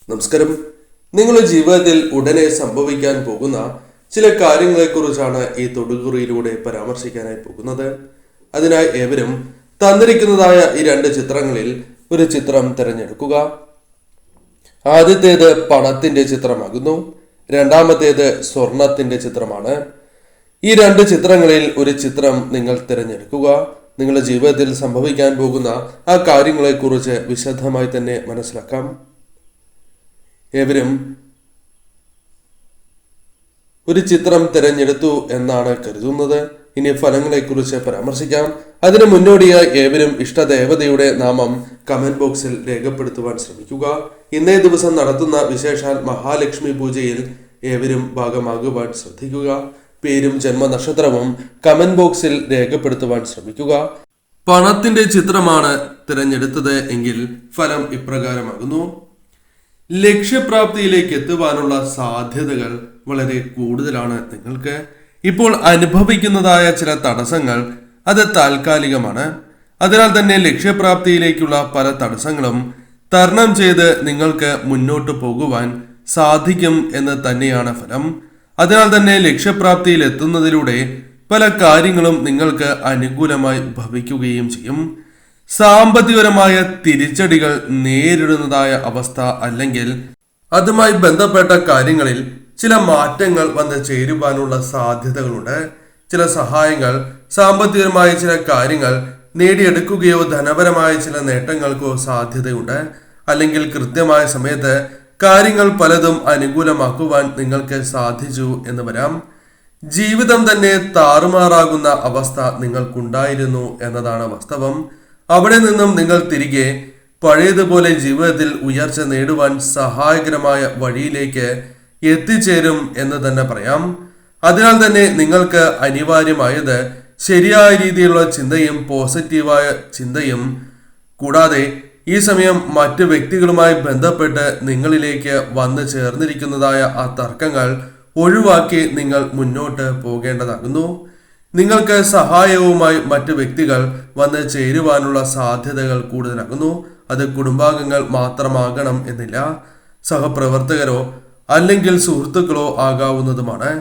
നമസ്കാരം. നിങ്ങളുടെ ജീവിതത്തിൽ ഉടനെ സംഭവിക്കാൻ പോകുന്ന ചില കാര്യങ്ങളെക്കുറിച്ചാണ് ഈ തൊടുകുറിയിലൂടെ പരാമർശിക്കാനായി പോകുന്നത്. അതിനായി ഏവരും തന്നിരിക്കുന്നതായ ഈ 2 ചിത്രങ്ങളിൽ ഒരു ചിത്രം തിരഞ്ഞെടുക്കുക. ആദ്യത്തേത് പണത്തിന്റെ ചിത്രമാകുന്നു, രണ്ടാമത്തേത് സ്വർണത്തിന്റെ ചിത്രമാണ്. ഈ 2 ചിത്രങ്ങളിൽ ഒരു ചിത്രം നിങ്ങൾ തിരഞ്ഞെടുക്കുക. നിങ്ങളുടെ ജീവിതത്തിൽ സംഭവിക്കാൻ പോകുന്ന ആ കാര്യങ്ങളെക്കുറിച്ച് വിശദമായി തന്നെ മനസ്സിലാക്കാം. ഏവരും ഒരു ചിത്രം തിരഞ്ഞെടുത്തു എന്നാണ് കരുതുന്നത്. ഇനി ഫലങ്ങളെക്കുറിച്ച് പരാമർശിക്കാം. അതിനു മുന്നോടിയായി ഏവരും ഇഷ്ടദേവതയുടെ നാമം കമന്റ് ബോക്സിൽ രേഖപ്പെടുത്തുവാൻ ശ്രമിക്കുക. ഇന്നേ ദിവസം നടത്തുന്ന വിശേഷാൽ മഹാലക്ഷ്മി പൂജയിൽ ഏവരും ഭാഗമാകുവാൻ ശ്രദ്ധിക്കുക. പേരും ജന്മനക്ഷത്രവും കമന്റ് ബോക്സിൽ രേഖപ്പെടുത്തുവാൻ ശ്രമിക്കുക. പണത്തിന്റെ ചിത്രമാണ് തിരഞ്ഞെടുത്തത് എങ്കിൽ ഫലം ഇപ്രകാരമാകുന്നു. ലക്ഷ്യപ്രാപ്തിയിലേക്ക് എത്തുവാനുള്ള സാധ്യതകൾ വളരെ കൂടുതലാണ്. നിങ്ങൾക്ക് ഇപ്പോൾ അനുഭവിക്കുന്നതായ ചില തടസ്സങ്ങൾ അത് താൽക്കാലികമാണ്. അതിനാൽ തന്നെ ലക്ഷ്യപ്രാപ്തിയിലേക്കുള്ള പല തടസ്സങ്ങളും തരണം ചെയ്ത് നിങ്ങൾക്ക് മുന്നോട്ട് പോകുവാൻ സാധിക്കും എന്ന് തന്നെയാണ് ഫലം. അതിനാൽ തന്നെ ലക്ഷ്യപ്രാപ്തിയിൽ എത്തുന്നതിലൂടെ പല കാര്യങ്ങളും നിങ്ങൾക്ക് അനുകൂലമായി ഭവിക്കുകയും ചെയ്യും. സാമ്പത്തികപരമായ തിരിച്ചടികൾ നേരിടുന്നതായ അവസ്ഥ അല്ലെങ്കിൽ അതുമായി ബന്ധപ്പെട്ട കാര്യങ്ങളിൽ ചില മാറ്റങ്ങൾ വന്ന് ചേരുവാനുള്ള സാധ്യതകളുണ്ട്. ചില സഹായങ്ങൾ, സാമ്പത്തികപരമായ ചില കാര്യങ്ങൾ നേടിയെടുക്കുകയോ ധനപരമായ ചില നേട്ടങ്ങൾക്കോ സാധ്യതയുണ്ട്. അല്ലെങ്കിൽ കൃത്യമായ സമയത്ത് കാര്യങ്ങൾ പലതും അനുകൂലമാക്കുവാൻ നിങ്ങൾക്ക് സാധിച്ചു എന്ന് വരാം. ജീവിതം തന്നെ താറുമാറാകുന്ന അവസ്ഥ നിങ്ങൾക്കുണ്ടായിരുന്നു എന്നതാണ് വാസ്തവം. അവിടെ നിന്നും നിങ്ങൾ തിരികെ പഴയതുപോലെ ജീവിതത്തിൽ ഉയർച്ച നേടുവാൻ സഹായകരമായ വഴിയിലേക്ക് എത്തിച്ചേരും എന്ന് തന്നെ പറയാം. അതിനാൽ തന്നെ നിങ്ങൾക്ക് അനിവാര്യമായത് ശരിയായ രീതിയിലുള്ള ചിന്തയും പോസിറ്റീവായ ചിന്തയും, കൂടാതെ ഈ സമയം മറ്റു വ്യക്തികളുമായി ബന്ധപ്പെട്ട് നിങ്ങളിലേക്ക് വന്നു ചേർന്നിരിക്കുന്നതായ ആ തർക്കങ്ങൾ ഒഴിവാക്കി നിങ്ങൾ മുന്നോട്ട് പോകേണ്ടതാകുന്നു. നിങ്ങൾക്ക് സഹായവുമായി മറ്റു വ്യക്തികൾ വന്ന് ചേരുവാനുള്ള സാധ്യതകൾ കൂടുതലാകുന്നു. അത് കുടുംബാംഗങ്ങൾ മാത്രമാകണം എന്നില്ല, സഹപ്രവർത്തകരോ അല്ലെങ്കിൽ സുഹൃത്തുക്കളോ ആകാവുന്നതുമാണ്.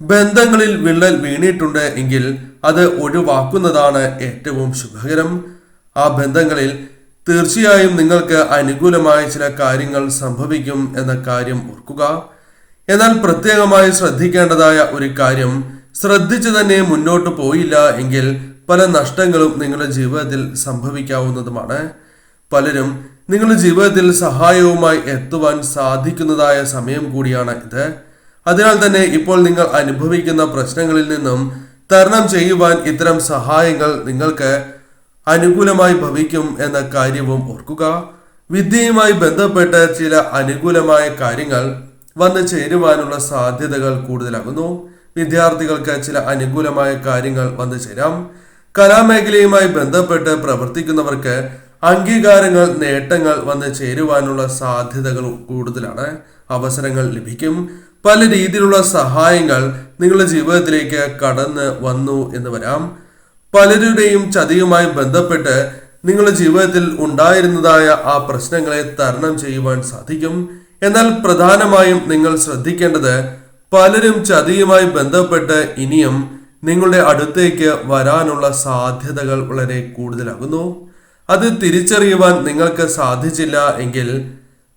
ബന്ധങ്ങളിൽ വിള്ളൽ വീണിട്ടുണ്ട് എങ്കിൽ അത് ഒഴിവാക്കുന്നതാണ് ഏറ്റവും ശുഭകരം. ആ ബന്ധങ്ങളിൽ തീർച്ചയായും നിങ്ങൾക്ക് അനുകൂലമായ ചില കാര്യങ്ങൾ സംഭവിക്കും എന്ന കാര്യം ഓർക്കുക. എന്നാൽ പ്രത്യേകമായി ശ്രദ്ധിക്കേണ്ടതായ ഒരു കാര്യം, ശ്രദ്ധിച്ചു തന്നെ മുന്നോട്ട് പോയില്ല എങ്കിൽ പല നഷ്ടങ്ങളും നിങ്ങളുടെ ജീവിതത്തിൽ സംഭവിക്കാവുന്നതുമാണ്. പലരും നിങ്ങളുടെ ജീവിതത്തിൽ സഹായവുമായി എത്തുവാൻ സാധിക്കുന്നതായ സമയം കൂടിയാണ് ഇത്. അതിനാൽ തന്നെ ഇപ്പോൾ നിങ്ങൾ അനുഭവിക്കുന്ന പ്രശ്നങ്ങളിൽ നിന്നും തരണം ചെയ്യുവാൻ ഇത്തരം സഹായങ്ങൾ നിങ്ങൾക്ക് അനുകൂലമായി ഭവിക്കും എന്ന കാര്യവും ഓർക്കുക. വിദ്യയുമായി ബന്ധപ്പെട്ട് ചില അനുകൂലമായ കാര്യങ്ങൾ വന്നു ചേരുവാനുള്ള സാധ്യതകൾ കൂടുതലാകുന്നു. വിദ്യാർത്ഥികൾക്ക് ചില അനുകൂലമായ കാര്യങ്ങൾ വന്നു ചേരാം. കലാമേഖലയുമായി ബന്ധപ്പെട്ട് പ്രവർത്തിക്കുന്നവർക്ക് അംഗീകാരങ്ങൾ, നേട്ടങ്ങൾ വന്ന് ചേരുവാനുള്ള സാധ്യതകൾ കൂടുതലാണ്. അവസരങ്ങൾ ലഭിക്കും. പല രീതിയിലുള്ള സഹായങ്ങൾ നിങ്ങളുടെ ജീവിതത്തിലേക്ക് കടന്ന് വന്നു എന്ന് വരാം. പലരുടെയും ചതിയുമായി ബന്ധപ്പെട്ട് നിങ്ങളുടെ ജീവിതത്തിൽ ഉണ്ടായിരുന്നതായ ആ പ്രശ്നങ്ങളെ തരണം ചെയ്യുവാൻ സാധിക്കും. എന്നാൽ പ്രധാനമായും നിങ്ങൾ ശ്രദ്ധിക്കേണ്ടത്, പലരും ചതിയുമായി ബന്ധപ്പെട്ട് ഇനിയും നിങ്ങളുടെ അടുത്തേക്ക് വരാനുള്ള സാധ്യതകൾ വളരെ കൂടുതലാകുന്നു. അത് തിരിച്ചറിയുവാൻ നിങ്ങൾക്ക് സാധിച്ചില്ല എങ്കിൽ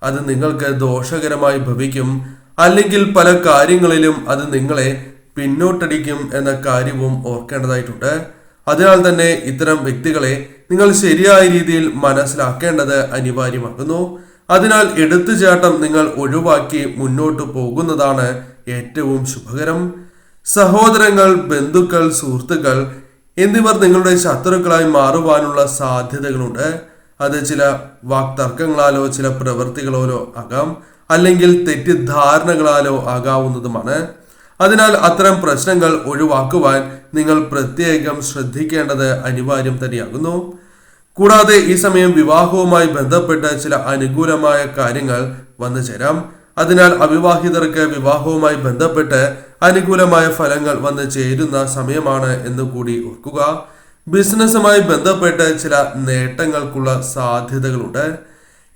അത് നിങ്ങൾക്ക് ദോഷകരമായി ഭവിക്കും. അല്ലെങ്കിൽ പല കാര്യങ്ങളിലും അത് നിങ്ങളെ പിന്നോട്ടടിക്കും എന്ന കാര്യവും ഓർക്കേണ്ടതായിട്ടുണ്ട്. അതിനാൽ തന്നെ ഇത്തരം വ്യക്തികളെ നിങ്ങൾ ശരിയായ രീതിയിൽ മനസ്സിലാക്കേണ്ടത് അനിവാര്യമാകുന്നു. അതിനാൽ എടുത്തുചാട്ടം നിങ്ങൾ ഒഴിവാക്കി മുന്നോട്ട് പോകുന്നതാണ് ഏറ്റവും ശുഭകരം. സഹോദരങ്ങൾ, ബന്ധുക്കൾ, സുഹൃത്തുക്കൾ എന്നിവർ നിങ്ങളുടെ ശത്രുക്കളായി മാറുവാനുള്ള സാധ്യതകളുണ്ട്. അത് ചില വാക്തർക്കങ്ങളാലോ ചില പ്രവൃത്തികളാലോ ആകാം, അല്ലെങ്കിൽ തെറ്റിദ്ധാരണകളാലോ ആകാവുന്നതുമാണ്. അതിനാൽ അത്തരം പ്രശ്നങ്ങൾ ഒഴിവാക്കുവാൻ നിങ്ങൾ പ്രത്യേകം ശ്രദ്ധിക്കേണ്ടത് അനിവാര്യം തന്നെയാകുന്നു. കൂടാതെ ഈ സമയം വിവാഹവുമായി ബന്ധപ്പെട്ട് ചില അനുകൂലമായ കാര്യങ്ങൾ വന്നു ചേരാം. അതിനാൽ അവിവാഹിതർക്ക് വിവാഹവുമായി ബന്ധപ്പെട്ട് അനുകൂലമായ ഫലങ്ങൾ വന്നു ചേരുന്ന സമയമാണ് എന്ന് കൂടി ഓർക്കുക. ബിസിനസ്സുമായി ബന്ധപ്പെട്ട് ചില നേട്ടങ്ങൾക്കുള്ള സാധ്യതകളുണ്ട്.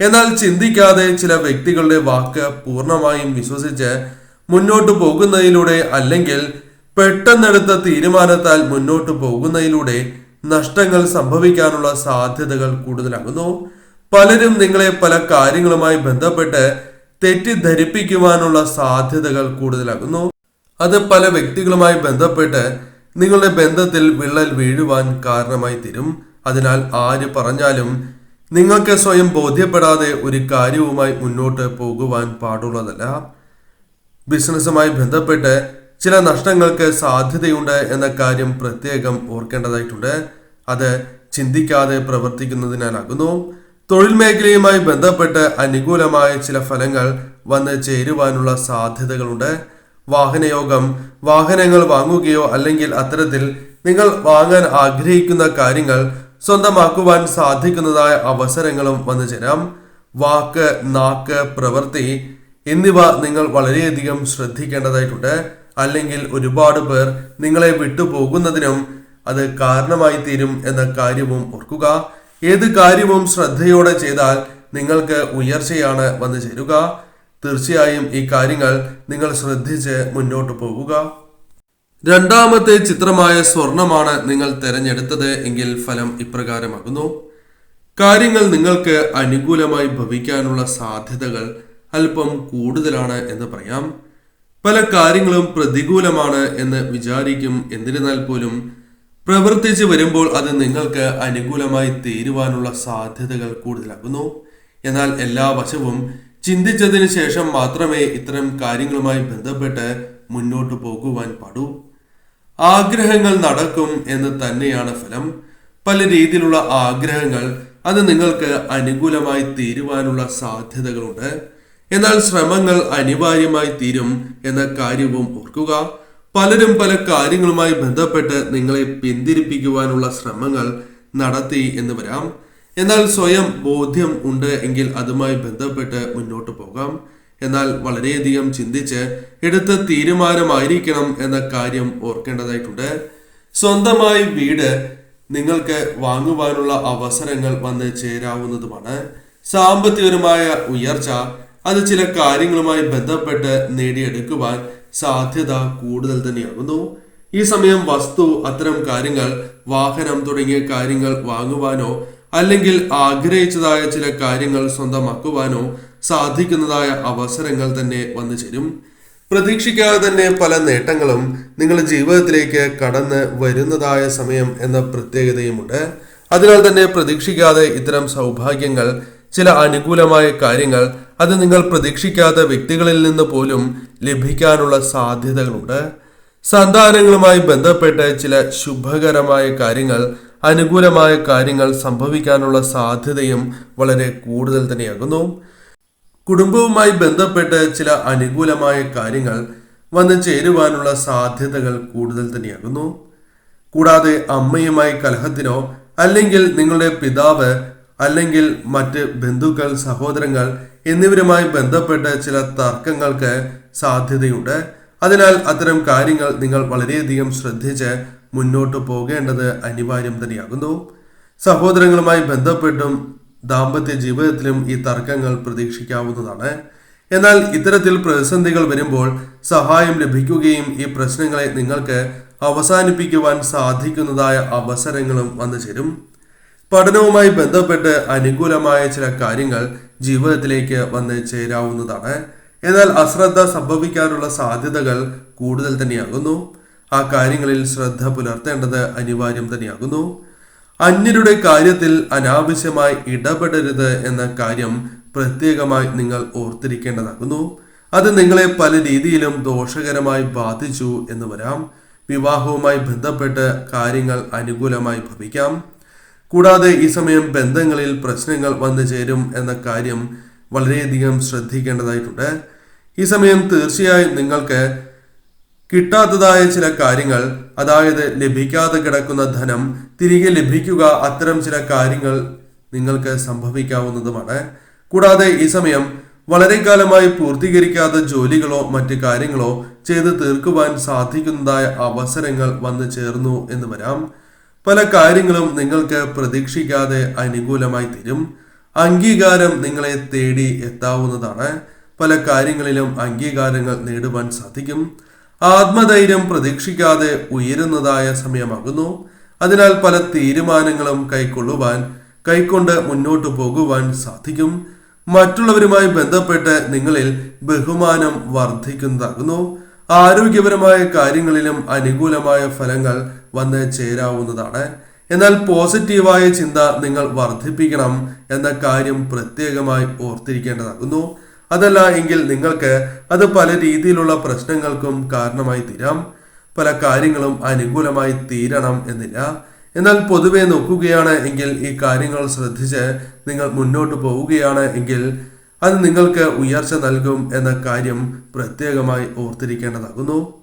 എന്നാൽ ചിന്തിക്കാതെ ചില വ്യക്തികളുടെ വാക്ക് പൂർണ്ണമായും വിശ്വസിച്ച് മുന്നോട്ടു പോകുന്നതിലൂടെ അല്ലെങ്കിൽ പെട്ടെന്നെടുത്ത തീരുമാനത്താൽ മുന്നോട്ടു പോകുന്നതിലൂടെ നഷ്ടങ്ങൾ സംഭവിക്കാനുള്ള സാധ്യതകൾ കൂടുതലാകുന്നു. പലരും നിങ്ങളെ പല കാര്യങ്ങളുമായി ബന്ധപ്പെട്ട് തെറ്റിദ്ധരിപ്പിക്കുവാനുള്ള സാധ്യതകൾ കൂടുതലാകുന്നു. അത് പല വ്യക്തികളുമായി ബന്ധപ്പെട്ട് നിങ്ങളുടെ ബന്ധത്തിൽ വിള്ളൽ വീഴുവാൻ കാരണമായി തീരും. അതിനാൽ ആര് പറഞ്ഞാലും നിങ്ങൾക്ക് സ്വയം ബോധ്യപ്പെടാതെ ഒരു കാര്യവുമായി മുന്നോട്ട് പോകുവാൻ പാടുള്ളതല്ല. ബിസിനസ്സുമായി ബന്ധപ്പെട്ട് ചില നഷ്ടങ്ങൾക്ക് സാധ്യതയുണ്ട് എന്ന കാര്യം പ്രത്യേകം ഓർക്കേണ്ടതായിട്ടുണ്ട്. അത് ചിന്തിക്കാതെ പ്രവർത്തിക്കുന്നതിനാലാകുന്നു. തൊഴിൽ മേഖലയുമായി ബന്ധപ്പെട്ട് അനുകൂലമായ ചില ഫലങ്ങൾ വന്ന് ചേരുവാനുള്ള സാധ്യതകളുണ്ട്. വാഹനയോഗം, വാഹനങ്ങൾ വാങ്ങുകയോ അല്ലെങ്കിൽ അത്തരത്തിൽ നിങ്ങൾ വാങ്ങാൻ ആഗ്രഹിക്കുന്ന കാര്യങ്ങൾ സ്വന്തമാക്കുവാൻ സാധിക്കുന്നതായ അവസരങ്ങളും വന്നു ചേരാം. വാക്ക്, നാക്ക്, പ്രവൃത്തി എന്നിവ നിങ്ങൾ വളരെയധികം ശ്രദ്ധിക്കേണ്ടതായിട്ടുണ്ട്. അല്ലെങ്കിൽ ഒരുപാട് പേർ നിങ്ങളെ വിട്ടുപോകുന്നതിനും അത് കാരണമായി തീരും എന്ന കാര്യവും ഓർക്കുക. ഏത് കാര്യവും ശ്രദ്ധയോടെ ചെയ്താൽ നിങ്ങൾക്ക് ഉയർച്ചയാണ് വന്നു ചേരുക. തീർച്ചയായും ഈ കാര്യങ്ങൾ നിങ്ങൾ ശ്രദ്ധിച്ച് മുന്നോട്ട് പോകുക. രണ്ടാമത്തെ ചിത്രമായ സ്വർണമാണ് നിങ്ങൾ തിരഞ്ഞെടുത്തത് എങ്കിൽ ഫലം ഇപ്രകാരമാകുന്നു. കാര്യങ്ങൾ നിങ്ങൾക്ക് അനുകൂലമായി ഭവിക്കാനുള്ള സാധ്യതകൾ അല്പം കൂടുതലാണ് എന്ന് പറയാം. പല കാര്യങ്ങളും പ്രതികൂലമാണ് എന്ന് വിചാരിക്കും. എന്നിരുന്നാൽ പോലും പ്രവർത്തിച്ചു വരുമ്പോൾ അത് നിങ്ങൾക്ക് അനുകൂലമായി തീരുവാനുള്ള സാധ്യതകൾ കൂടുതലാകുന്നു. എന്നാൽ എല്ലാ വശവും ചിന്തിച്ചതിന് ശേഷം മാത്രമേ ഇത്തരം കാര്യങ്ങളുമായി ബന്ധപ്പെട്ട് മുന്നോട്ട് പോകുവാൻ പാടൂ. ആഗ്രഹങ്ങൾ നടക്കും എന്ന് തന്നെയാണ് ഫലം. പല രീതിയിലുള്ള ആഗ്രഹങ്ങൾ അത് നിങ്ങൾക്ക് അനുകൂലമായി തീരുവാനുള്ള സാധ്യതകളുണ്ട്. എന്നാൽ ശ്രമങ്ങൾ അനിവാര്യമായി തീരും എന്ന കാര്യവും ഓർക്കുക. പലരും പല കാര്യങ്ങളുമായി ബന്ധപ്പെട്ട് നിങ്ങളെ പിന്തിരിപ്പിക്കുവാനുള്ള ശ്രമങ്ങൾ നടത്തി എന്ന് വരാം. എന്നാൽ സ്വയം ബോധ്യം ഉണ്ട് എങ്കിൽ അതുമായി ബന്ധപ്പെട്ട് മുന്നോട്ട് പോകാം. എന്നാൽ വളരെയധികം ചിന്തിച്ച് എടുത്ത തീരുമാനമായിരിക്കണം എന്ന കാര്യം ഓർക്കേണ്ടതായിട്ടുണ്ട്. സ്വന്തമായി വീട് നിങ്ങൾക്ക് വാങ്ങുവാനുള്ള അവസരങ്ങൾ വന്ന് ചേരാവുന്നതുമാണ്. സാമ്പത്തികപരമായ ഉയർച്ച അത് ചില കാര്യങ്ങളുമായി ബന്ധപ്പെട്ട് നേടിയെടുക്കുവാൻ സാധ്യത കൂടുതൽ തന്നെയാകുന്നു. ഈ സമയം വസ്തു, അത്തരം കാര്യങ്ങൾ, വാഹനം തുടങ്ങിയ കാര്യങ്ങൾ വാങ്ങുവാനോ അല്ലെങ്കിൽ ആഗ്രഹിച്ചതായ ചില കാര്യങ്ങൾ സ്വന്തമാക്കുവാനോ സാധിക്കുന്നതായ അവസരങ്ങൾ തന്നെ വന്നു ചേരും. പ്രതീക്ഷിക്കാതെ തന്നെ പല നേട്ടങ്ങളും നിങ്ങളുടെ ജീവിതത്തിലേക്ക് കടന്ന് വരുന്നതായ സമയം എന്ന പ്രത്യേകതയുമുണ്ട്. അതിനാൽ തന്നെ പ്രതീക്ഷിക്കാതെ ഇത്തരം സൗഭാഗ്യങ്ങൾ, ചില അനുകൂലമായ കാര്യങ്ങൾ അത് നിങ്ങൾ പ്രതീക്ഷിക്കാത്ത വ്യക്തികളിൽ നിന്ന് പോലും ലഭിക്കാനുള്ള സാധ്യതകളുണ്ട്. സന്താനങ്ങളുമായി ബന്ധപ്പെട്ട് ചില ശുഭകരമായ കാര്യങ്ങൾ, അനുകൂലമായ കാര്യങ്ങൾ സംഭവിക്കാനുള്ള സാധ്യതയും വളരെ കൂടുതൽ തന്നെയാകുന്നു. കുടുംബവുമായി ബന്ധപ്പെട്ട് ചില അനുകൂലമായ കാര്യങ്ങൾ വന്നു ചേരുവാനുള്ള സാധ്യതകൾ കൂടുതൽ തന്നെയാകുന്നു. കൂടാതെ അമ്മയുമായി കലഹത്തിനോ അല്ലെങ്കിൽ നിങ്ങളുടെ പിതാവ് അല്ലെങ്കിൽ മറ്റ് ബന്ധുക്കൾ, സഹോദരങ്ങൾ എന്നിവരുമായി ബന്ധപ്പെട്ട് ചില തർക്കങ്ങൾക്ക് സാധ്യതയുണ്ട്. അതിനാൽ അത്തരം കാര്യങ്ങൾ നിങ്ങൾ വളരെയധികം ശ്രദ്ധിച്ച് മുന്നോട്ട് പോകേണ്ടത് അനിവാര്യം തന്നെയാകുന്നു. സഹോദരങ്ങളുമായി ബന്ധപ്പെട്ടും ദാമ്പത്യ ജീവിതത്തിലും ഈ തർക്കങ്ങൾ പ്രതീക്ഷിക്കാവുന്നതാണ്. എന്നാൽ ഇത്തരത്തിൽ പ്രതിസന്ധികൾ വരുമ്പോൾ സഹായം ലഭിക്കുകയും ഈ പ്രശ്നങ്ങളെ നിങ്ങൾക്ക് അവസാനിപ്പിക്കുവാൻ സാധിക്കുന്നതായ അവസരങ്ങളും വന്നു ചേരും. പഠനവുമായി ബന്ധപ്പെട്ട് അനുകൂലമായ ചില കാര്യങ്ങൾ ജീവിതത്തിലേക്ക് വന്ന് ചേരാവുന്നതാണ്. എന്നാൽ അശ്രദ്ധ സംഭവിക്കാനുള്ള സാധ്യതകൾ കൂടുതൽ തന്നെയാകുന്നു. ആ കാര്യങ്ങളിൽ ശ്രദ്ധ പുലർത്തേണ്ടത് അനിവാര്യം തന്നെയാകുന്നു. അന്യരുടെ കാര്യത്തിൽ അനാവശ്യമായി ഇടപെടരുത് എന്ന കാര്യം പ്രത്യേകമായി നിങ്ങൾ ഓർത്തിരിക്കേണ്ടതാകുന്നു. അത് നിങ്ങളെ പല രീതിയിലും ദോഷകരമായി ബാധിച്ചു എന്ന് വരാം. വിവാഹവുമായി ബന്ധപ്പെട്ട് കാര്യങ്ങൾ അനുകൂലമായി ഭവിക്കാം. കൂടാതെ ഈ സമയം ബന്ധങ്ങളിൽ പ്രശ്നങ്ങൾ വന്നു ചേരും എന്ന കാര്യം വളരെയധികം ശ്രദ്ധിക്കേണ്ടതായിട്ടുണ്ട്. ഈ സമയം തീർച്ചയായും നിങ്ങൾക്ക് കിട്ടാത്തതായ ചില കാര്യങ്ങൾ, അതായത് ലഭിക്കാതെ കിടക്കുന്ന ധനം തിരികെ ലഭിക്കുക, അത്തരം ചില കാര്യങ്ങൾ നിങ്ങൾക്ക് സംഭവിക്കാവുന്നതുമാണ്. കൂടാതെ ഈ സമയം വളരെ കാലമായി പൂർത്തീകരിക്കാത്ത ജോലികളോ മറ്റ് കാര്യങ്ങളോ ചെയ്ത് തീർക്കുവാൻ സാധിക്കുന്നതായ അവസരങ്ങൾ വന്നു ചേർന്നു എന്ന് വരാം. പല കാര്യങ്ങളും നിങ്ങൾക്ക് പ്രതീക്ഷിക്കാതെ അനുകൂലമായി തീരും. അംഗീകാരം നിങ്ങളെ തേടി എത്താവുന്നതാണ്. പല കാര്യങ്ങളിലും അംഗീകാരങ്ങൾ നേടുവാൻ സാധിക്കും. ആത്മധൈര്യം പ്രതീക്ഷിക്കാതെ ഉയരുന്നതായ സമയമാകുന്നു. അതിനാൽ പല തീരുമാനങ്ങളും കൈക്കൊണ്ട് മുന്നോട്ടു പോകുവാൻ സാധിക്കും. മറ്റുള്ളവരുമായി ബന്ധപ്പെട്ട് നിങ്ങളിൽ ബഹുമാനം വർദ്ധിക്കുന്നതാകുന്നു. ആരോഗ്യപരമായ കാര്യങ്ങളിലും അനുകൂലമായ ഫലങ്ങൾ വന്ന് ചേരാവുന്നതാണ്. എന്നാൽ പോസിറ്റീവായ ചിന്ത നിങ്ങൾ വർദ്ധിപ്പിക്കണം എന്ന കാര്യം പ്രത്യേകമായി ഓർത്തിരിക്കേണ്ടതാകുന്നു. അതല്ല എങ്കിൽ നിങ്ങൾക്ക് അത് പല രീതിയിലുള്ള പ്രശ്നങ്ങൾക്കും കാരണമായി തീരാം. പല കാര്യങ്ങളും അനുകൂലമായി തീരണം എന്നില്ല. എന്നാൽ പൊതുവെ നോക്കുകയാണ് എങ്കിൽ ഈ കാര്യങ്ങൾ ശ്രദ്ധിച്ച് നിങ്ങൾ മുന്നോട്ട് പോവുകയാണ് എങ്കിൽ അത് നിങ്ങൾക്ക് ഉയർച്ച നൽകും എന്ന കാര്യം പ്രത്യേകമായി ഓർത്തിരിക്കേണ്ടതാകുന്നു.